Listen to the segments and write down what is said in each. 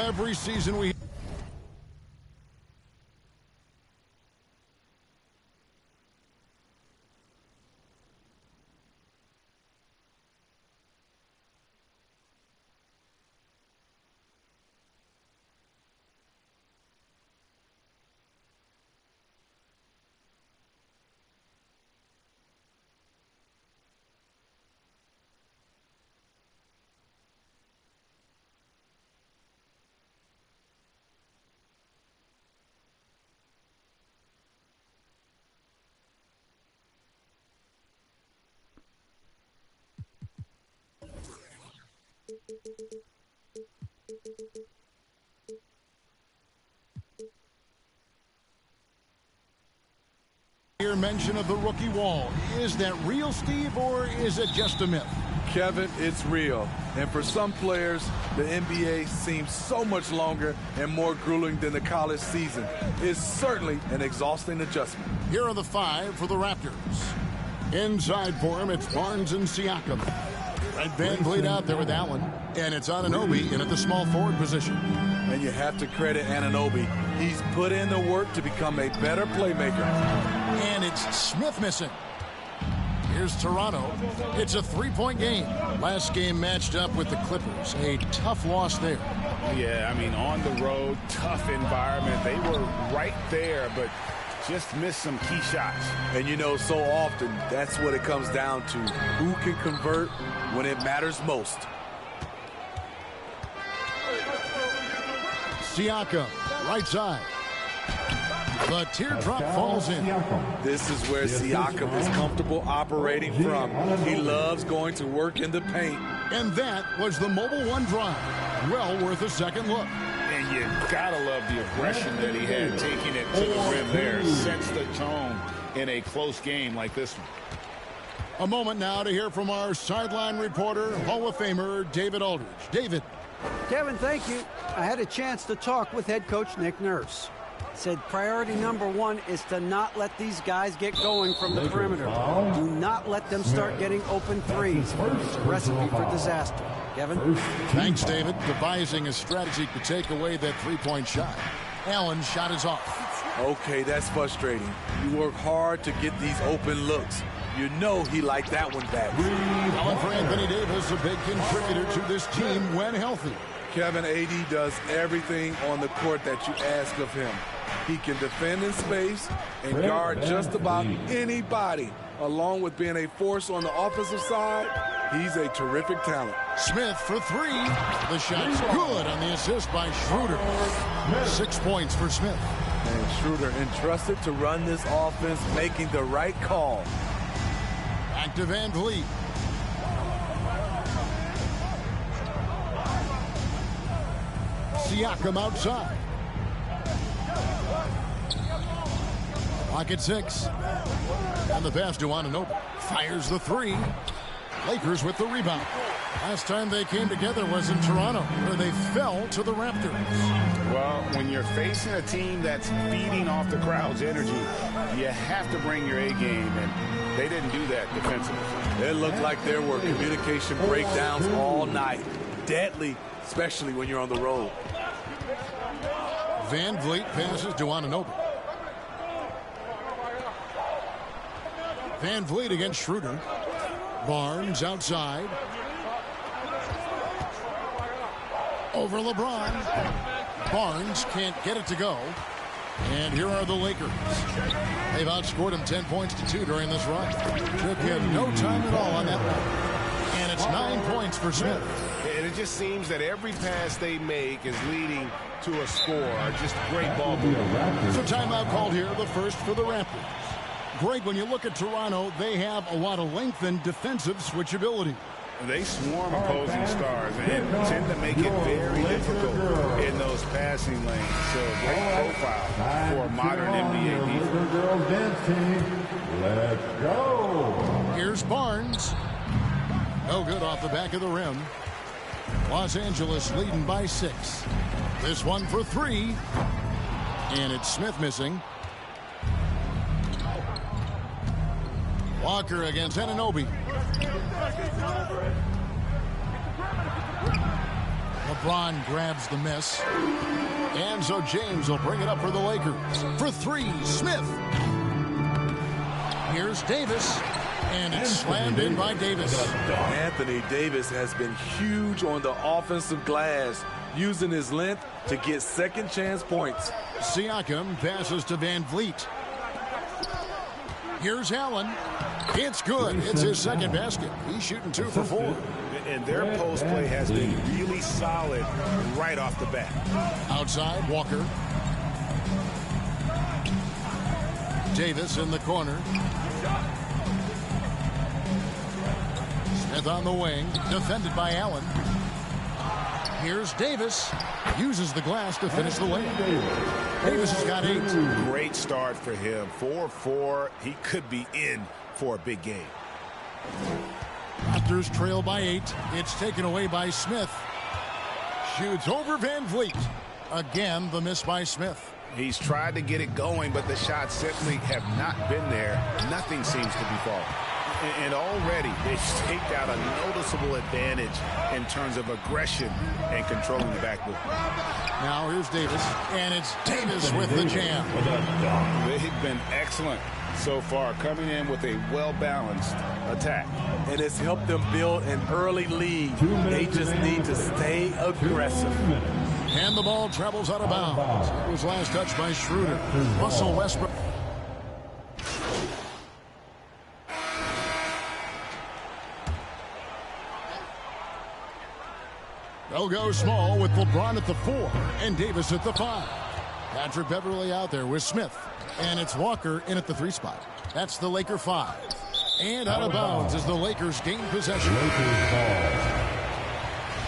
every season we... Your mention of the rookie wall. Is that real, Steve, or is it just a myth? Kevin, it's real. And for some players, the NBA seems so much longer and more grueling than the college season. It's certainly an exhausting adjustment. Here are the 5 for the Raptors. Inside for him, it's Barnes and Siakam. Red VanVleet out there with Allen. And it's Anunoby in at the small forward position. And you have to credit Anunoby. He's put in the work to become a better playmaker. And it's Smith missing. Here's Toronto. It's a 3-point game. Last game matched up with the Clippers. A tough loss there. Yeah, I mean, on the road, tough environment. They were right there, but just missed some key shots. And you know, so often, that's what it comes down to. Who can convert when it matters most? Siakam, right side. The teardrop falls in. This is where Siakam is comfortable operating from. He loves going to work in the paint. And that was the Mobile One drive. Well worth a second look. And you gotta love the aggression that he had taking it to the rim there. Sets the tone in a close game like this one. A moment now to hear from our sideline reporter, Hall of Famer David Aldridge. David. Kevin, thank you. I had a chance to talk with head coach Nick Nurse. Said priority number 1 is to not let these guys get going from the perimeter. Do not let them start getting open threes. It's a recipe for disaster. Kevin? Thanks, David. Devising a strategy to take away that 3-point shot. Allen's shot is off. Okay, that's frustrating. You work hard to get these open looks. You know he liked that one back. Allen for Anthony Davis, a big contributor to this team when healthy. Kevin, AD does everything on the court that you ask of him. He can defend in space and guard just about anybody. Along with being a force on the offensive side, he's a terrific talent. Smith for 3. The shot's good on the assist by Schroeder. 6 points for Smith. And Schroeder entrusted to run this offense, making the right call. Back to VanVleet. Siakam outside. Pocket 6. And the pass to Anunoby. Fires the 3. Lakers with the rebound. Last time they came together was in Toronto, where they fell to the Raptors. Well, when you're facing a team that's feeding off the crowd's energy, you have to bring your A game, and they didn't do that defensively. It looked like there were communication breakdowns all night. Deadly, especially when you're on the road. VanVleet passes to Anunoby. VanVleet against Schroeder. Barnes outside. Over LeBron. Barnes can't get it to go. And here are the Lakers. They've outscored him 10 points to 2 during this run. Took him no time at all on that one. And it's 9 points for Smith. And it just seems that every pass they make is leading to a score. Just great ball movement. So timeout called here, the first for the Raptors. Greg, when you look at Toronto, they have a lot of length and defensive switchability. They swarm opposing stars and tend to make it very difficult in those passing lanes. So a great profile for a modern NBA defense. Let's go. Here's Barnes. No good off the back of the rim. Los Angeles leading by 6. This one for 3. And it's Smith missing. Walker against Anunoby. LeBron grabs the miss. And so James will bring it up for the Lakers. For three, Smith. Here's Davis. And it's slammed in by Davis. Anthony Davis has been huge on the offensive glass, using his length to get second chance points. Siakam passes to Van Vliet. Here's Allen. It's good. It's his second basket. He's shooting 2 for 4. And their post play has been really solid right off the bat. Outside, Walker. Davis in the corner. Smith on the wing, defended by Allen. Here's Davis. Uses the glass to finish the lane. Davis has got 8. Great start for him. 4-4. He could be in for a big game. Raptors trail by 8. It's taken away by Smith. Shoots over Van Vliet. Again, the miss by Smith. He's tried to get it going, but the shots simply have not been there. Nothing seems to be falling. And already they've staked out a noticeable advantage in terms of aggression and controlling the backboard. Now here's Davis, and it's Davis with the jam. They've been excellent so far, coming in with a well-balanced attack. And it's helped them build an early lead. They just need to stay aggressive. And the ball travels out of bounds. It was last touched by Schroeder. Russell Westbrook. They'll go small with LeBron at the 4 and Davis at the 5. Patrick Beverly out there with Smith. And it's Walker in at the 3 spot. That's the Laker 5. And out of bounds as the Lakers gain possession. Lakers ball.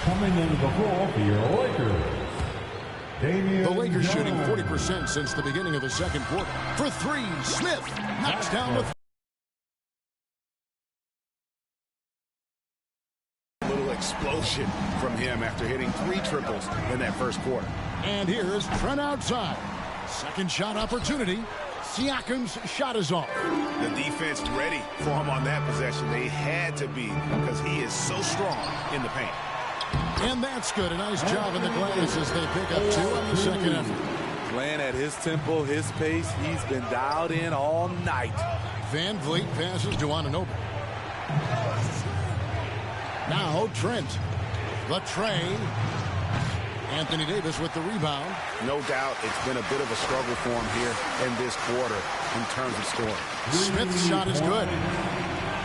Coming into the ball for your Lakers. The Lakers shooting 40% since the beginning of the second quarter. For 3, Smith knocks down the explosion from him after hitting 3 triples in that first quarter. And here's Trent outside. Second shot opportunity. Siakam's shot is off. The defense ready for him on that possession. They had to be because he is so strong in the paint. And that's good. A nice job in the glass as they pick up 2 on the second effort. Playing at his tempo, his pace, he's been dialed in all night. Van Vliet passes to Anunoby. Now Trent. The tray. Anthony Davis with the rebound. No doubt it's been a bit of a struggle for him here in this quarter in terms of scoring. Smith's shot is good.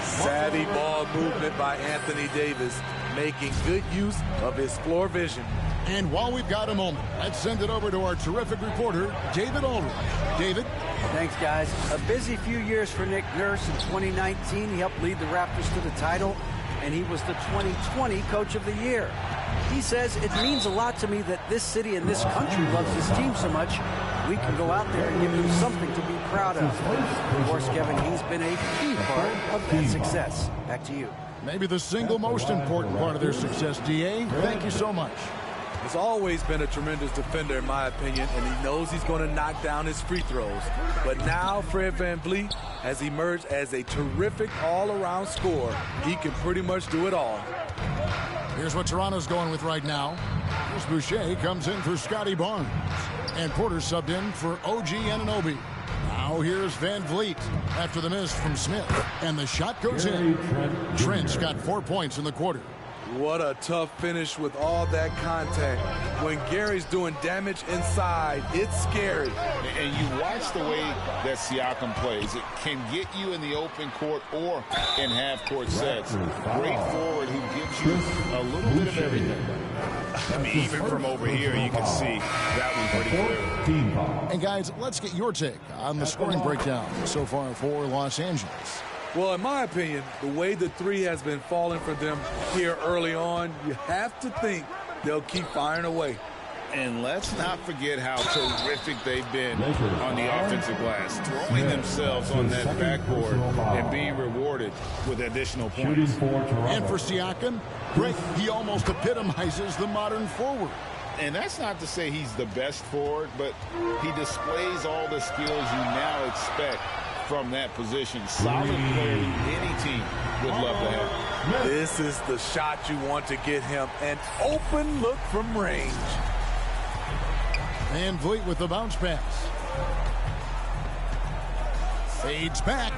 Savvy ball movement by Anthony Davis, making good use of his floor vision. And while we've got a moment, let's send it over to our terrific reporter, David Aldridge. David? Thanks, guys. A busy few years for Nick Nurse. In 2019, he helped lead the Raptors to the title, and he was the 2020 Coach of the Year. He says, it means a lot to me that this city and this country loves this team so much. We can go out there and give them something to be proud of. Of course, Kevin, he's been a key part of that success. Back to you. Maybe the single most important part of their success, D.A. Thank you so much. He's always been a tremendous defender, in my opinion, and he knows he's going to knock down his free throws. But now Fred VanVleet has emerged as a terrific all-around scorer. He can pretty much do it all. Here's what Toronto's going with right now. Here's Boucher, comes in for Scotty Barnes. And Porter subbed in for OG Anunoby. Now here's Van Vliet after the miss from Smith. And the shot goes in. Trent's got 4 points in the quarter. What a tough finish with all that contact. When Gary's doing damage inside, it's scary. And you watch the way that Siakam plays. It can get you in the open court or in half-court sets. Great forward who gives you a little bit of everything. I mean, even from over here, you can see that one pretty clear. And guys, let's get your take on the scoring breakdown so far for Los Angeles. Well, in my opinion, the way the 3 has been falling for them here early on, you have to think they'll keep firing away. And let's not forget how terrific they've been on the offensive glass, throwing themselves on that backboard and being rewarded with additional points. And for Siakam, Greg, he almost epitomizes the modern forward. And that's not to say he's the best forward, but he displays all the skills you now expect from that position. Solid player any team would love to have. This is the shot you want to get him. An open look from range. VanVleet with the bounce pass. Fades back.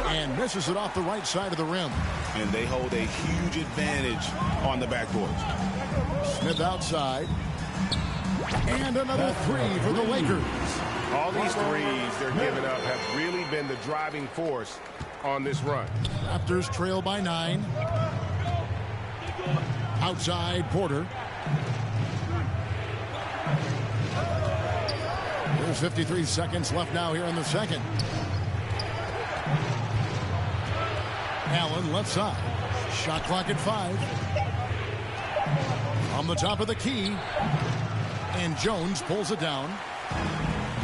And misses it off the right side of the rim. And they hold a huge advantage on the backboard. Smith outside. And another three for the Lakers. All these threes they're giving up have really been the driving force on this run. Raptors trail by 9. Outside Porter. There's 53 seconds left now here in the second. Allen left side. Shot clock at 5. On the top of the key. And Jones pulls it down.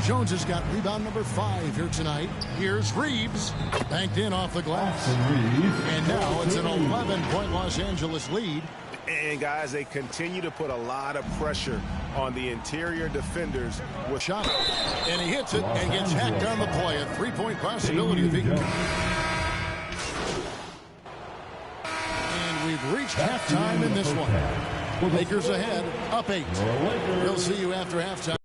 Jones has got rebound number 5 here tonight. Here's Reeves. Banked in off the glass. And now it's an 11-point Los Angeles lead. And guys, they continue to put a lot of pressure on the interior defenders with shot. And he hits it and gets hacked on the play. A 3-point possibility if he can. And we've reached halftime in this one. Lakers ahead, up 8. We'll see you after halftime.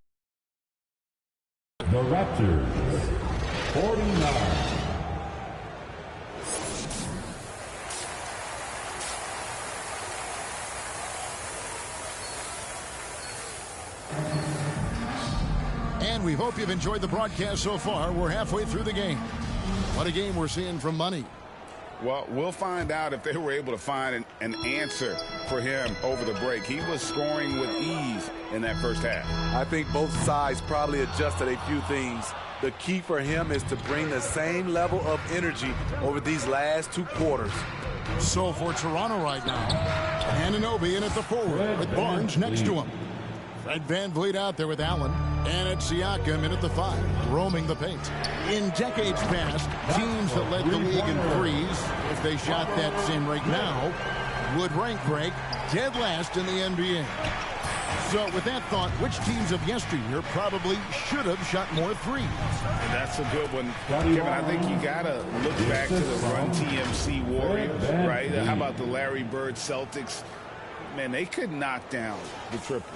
The Raptors, 49. And we hope you've enjoyed the broadcast so far. We're halfway through the game. What a game we're seeing from Money. Well, we'll find out if they were able to find an answer for him over the break. He was scoring with ease in that first half. I think both sides probably adjusted a few things. The key for him is to bring the same level of energy over these last 2 quarters. So for Toronto right now, Anunoby in at the forward with Barnes next to him. Fred VanVleet out there with Allen. And it's Siakam in at the 5, roaming the paint. In decades past, teams that led the league in threes, if they shot that same rate now, would rank break dead last in the NBA. So with that thought, which teams of yesteryear probably should have shot more threes? And that's a good one, Kevin. I think you got to look back to the Run TMC Warriors, right? How about the Larry Bird Celtics? Man, they could knock down the triple.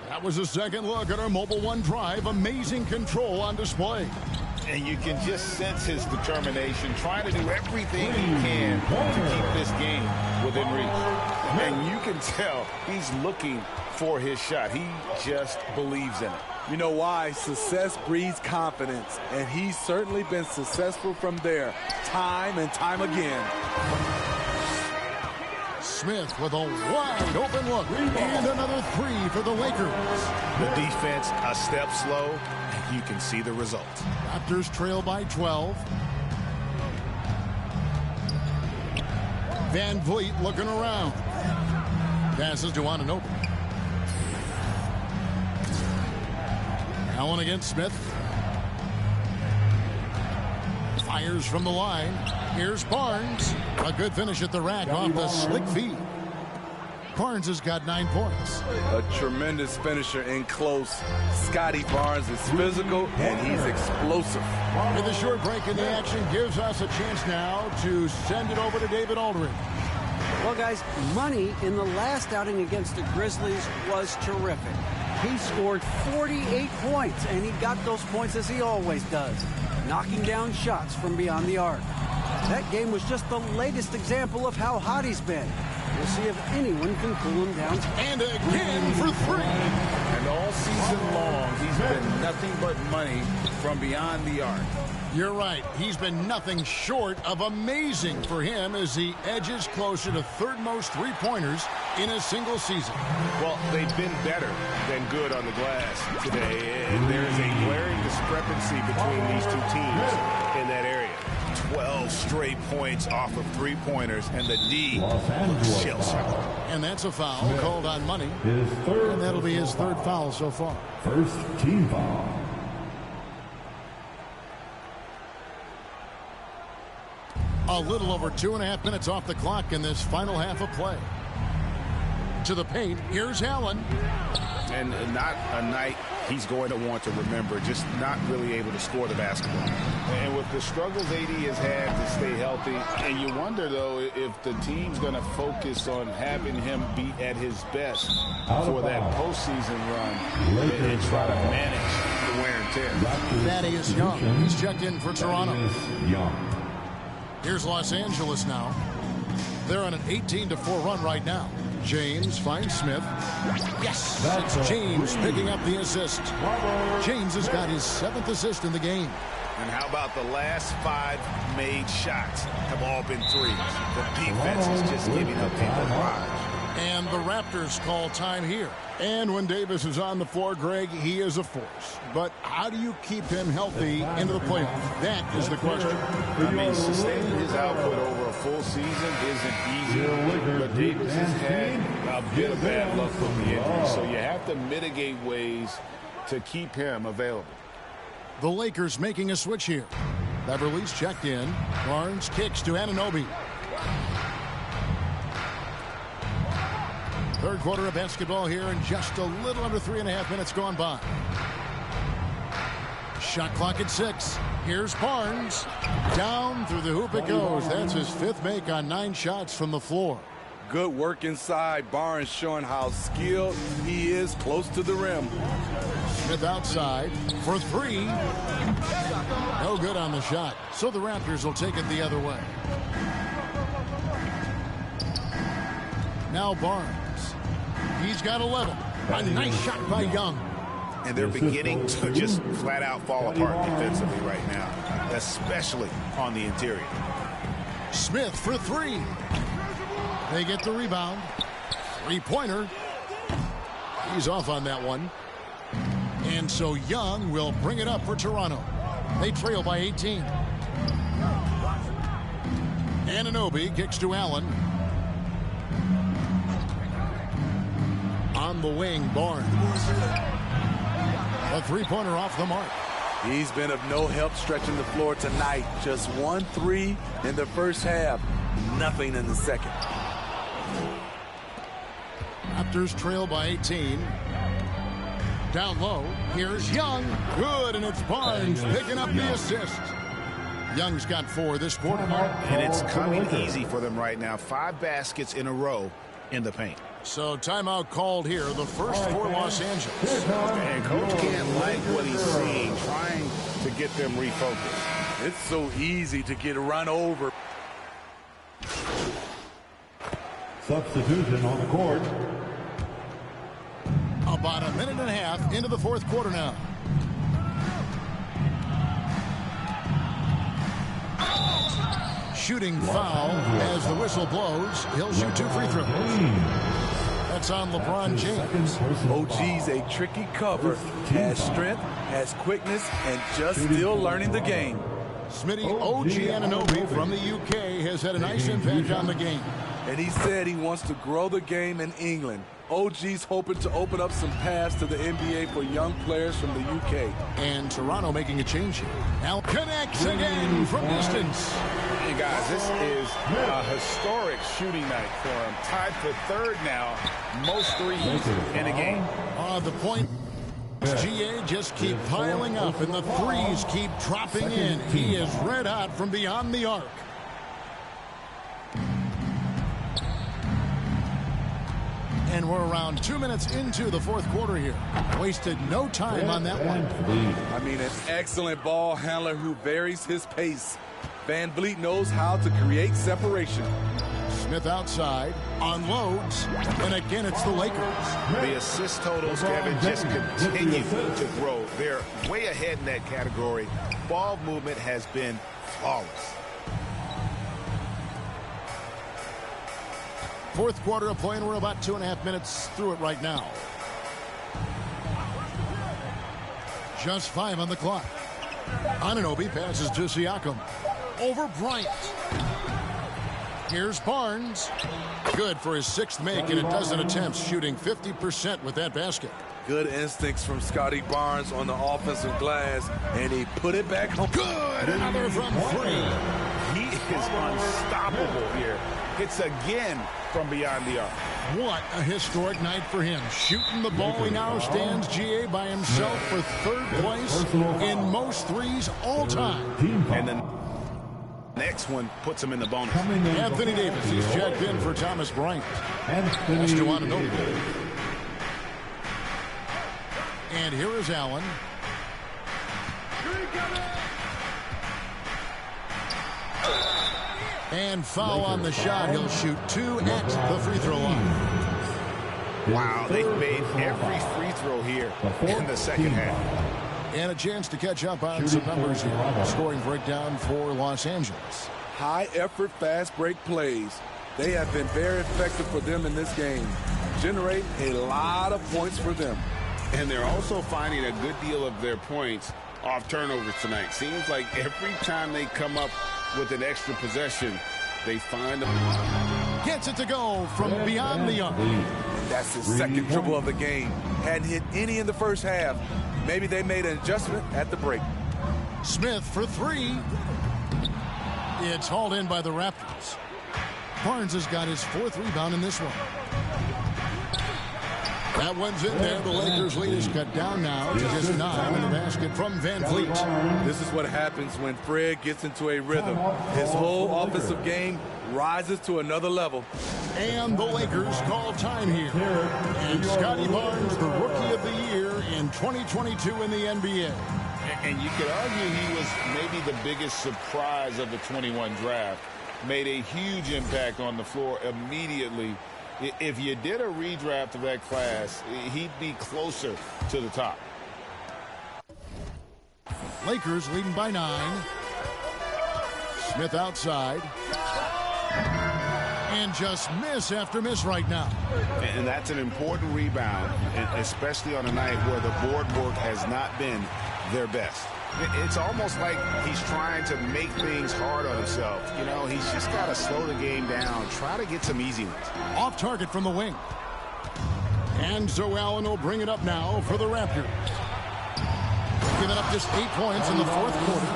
That was a second look at our Mobile One Drive. Amazing control on display. And you can just sense his determination, trying to do everything he can to keep this game within reach. And you can tell he's looking for his shot. He just believes in it. You know why? Success breeds confidence, and he's certainly been successful from there, time and time again. Smith with a wide open look. And another 3 for the Lakers. The defense a step slow, and you can see the result. Raptors trail by 12. VanVleet looking around. Passes to Anunoby. Allen against Smith. Fires from the line. Here's Barnes. A good finish at the rack off the slick feed. Barnes has got 9 points. A tremendous finisher in close. Scotty Barnes is physical and he's explosive. With a short break in the action gives us a chance now to send it over to David Aldridge. Well, guys, Money in the last outing against the Grizzlies was terrific. He scored 48 points, and he got those points as he always does, knocking down shots from beyond the arc. That game was just the latest example of how hot he's been. We'll see if anyone can cool him down. And again for 3. And all season long, he's been nothing but money from beyond the arc. You're right. He's been nothing short of amazing for him as he edges closer to third most 3-pointers in a single season. Well, they've been better than good on the glass today, and there is a glaring discrepancy between these two teams in that area. 12 straight points off of 3-pointers, and the D looks shell-shocked. And that's a foul called on Money. Third, and that'll be his 3rd foul so far. First team foul. A little over 2.5 minutes off the clock in this final half of play. To the paint, here's Allen. And not a night he's going to want to remember, just not really able to score the basketball. And with the struggles AD has had to stay healthy, and you wonder, though, if the team's going to focus on having him be at his best for that postseason run and try to manage the wear and tear. Thaddeus Young, he's checked in for Toronto. Here's Los Angeles now. They're on an 18-4 run right now. James finds Smith. Yes, it's James picking up the assist. James has got his 7th assist in the game. And how about the last 5 made shots have all been threes? The defense is just giving up a barrage. And the Raptors call time here. And when Davis is on the floor, Greg, he is a force. But how do you keep him healthy into the playoffs? That is the question. I mean, sustaining his output over a full season isn't easy. But Davis has had a bit of bad luck from the injury. So you have to mitigate ways to keep him available. The Lakers making a switch here. Beverly's checked in. Barnes kicks to Anunoby. Third quarter of basketball here, and just a little under 3.5 minutes gone by. Shot clock at 6. Here's Barnes. Down through the hoop it goes. That's his 5th make on 9 shots from the floor. Good work inside. Barnes showing how skilled he is close to the rim. Smith outside for 3. No good on the shot. So the Raptors will take it the other way. Now Barnes. He's got 11. A nice shot by Young. And they're beginning to just flat out fall apart defensively right now, especially on the interior. Smith for 3. They get the rebound. 3-pointer. He's off on that one. And so Young will bring it up for Toronto. They trail by 18. Anunoby kicks to Allen. On the wing, Barnes. A 3-pointer off the mark. He's been of no help stretching the floor tonight. Just 1 3 in the first half. Nothing in the second. Raptors trail by 18. Down low. Here's Young. Good, and it's Barnes picking up the assist. Young's got 4 this quarter. And it's coming easy for them right now. 5 baskets in a row in the paint. So timeout called here, the first for Los Angeles. And coach can't like what he's seeing, trying to get them refocused. It's so easy to get run over. Substitution on the court. About a minute and a half into the fourth quarter now. Shooting foul as the whistle blows. He'll shoot 2 free throws. That's on LeBron James. OG's a tricky cover. Has strength, has quickness, and just still learning the game. Smitty, OG Anunoby from the UK has had a nice impact on the game. And he said he wants to grow the game in England. OG's hoping to open up some paths to the NBA for young players from the UK. And Toronto making a change here. Al connects again from distance. Hey guys, this is a historic shooting night for him. Tied for 3rd now, most threes in a game. The point. GA just keep piling up, and the threes keep dropping in. He is red hot from beyond the arc. And we're around 2 minutes into the fourth quarter here. Wasted no time on that one. I mean, an excellent ball handler who varies his pace. Van Vliet knows how to create separation. Smith outside, unloads, and again it's the Lakers. The assist totals, Kevin, just continue to grow. They're way ahead in that category. Ball movement has been flawless. Fourth quarter of play, and we're about 2.5 minutes through it right now. Just 5 on the clock. Anunoby passes to Siakam. Over Bryant. Here's Barnes. Good for his 6th make in a dozen attempts, shooting 50% with that basket. Good instincts from Scotty Barnes on the offensive glass, and he put it back home. Good! Another from 3. He is unstoppable here. Hits again from beyond the arc. What a historic night for him. Shooting the ball, he now stands, GA, by himself for third place in most threes all time. And then next one puts him in the bonus. Anthony Davis is checked in for Thomas Bryant. That's to Anunoby. And here is Allen. And foul on the shot. He'll shoot 2 at the free throw line. Wow, they've made every free throw here in the second half. And a chance to catch up on some numbers here. Scoring breakdown for Los Angeles. High-effort, fast-break plays. They have been very effective for them in this game. Generate a lot of points for them. And they're also finding a good deal of their points off turnovers tonight. Seems like every time they come up with an extra possession, they find them. Gets it to go from beyond the arc. That's his second dribble of the game. Hadn't hit any in the first half. Maybe they made an adjustment at the break. Smith for 3. It's hauled in by the Raptors. Barnes has got his 4th rebound in this one. That one's in there. The Lakers' lead is cut down now to just 9 in the basket from Van Vliet. This is what happens when Fred gets into a rhythm. His whole offensive game rises to another level. And the Lakers call time here. And Scotty Barnes, the Rookie of the Year in 2022 in the NBA. And you could argue he was maybe the biggest surprise of the 21 draft. Made a huge impact on the floor immediately. If you did a redraft of that class, he'd be closer to the top. Lakers leading by 9. Smith outside. And just miss after miss right now. And that's an important rebound, especially on a night where the board work has not been their best. It's almost like he's trying to make things hard on himself. You know, he's just got to slow the game down, try to get some easy ones. Off target from the wing. And so Allen will bring it up now for the Raptors. Giving up just 8 points in the 4th quarter.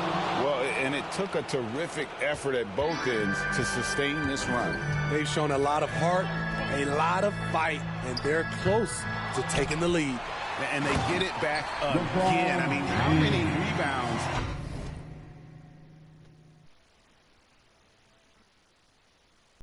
Well, and it took a terrific effort at both ends to sustain this run. They've shown a lot of heart, a lot of fight, and they're close to taking the lead. And they get it back again. I mean, how many rebounds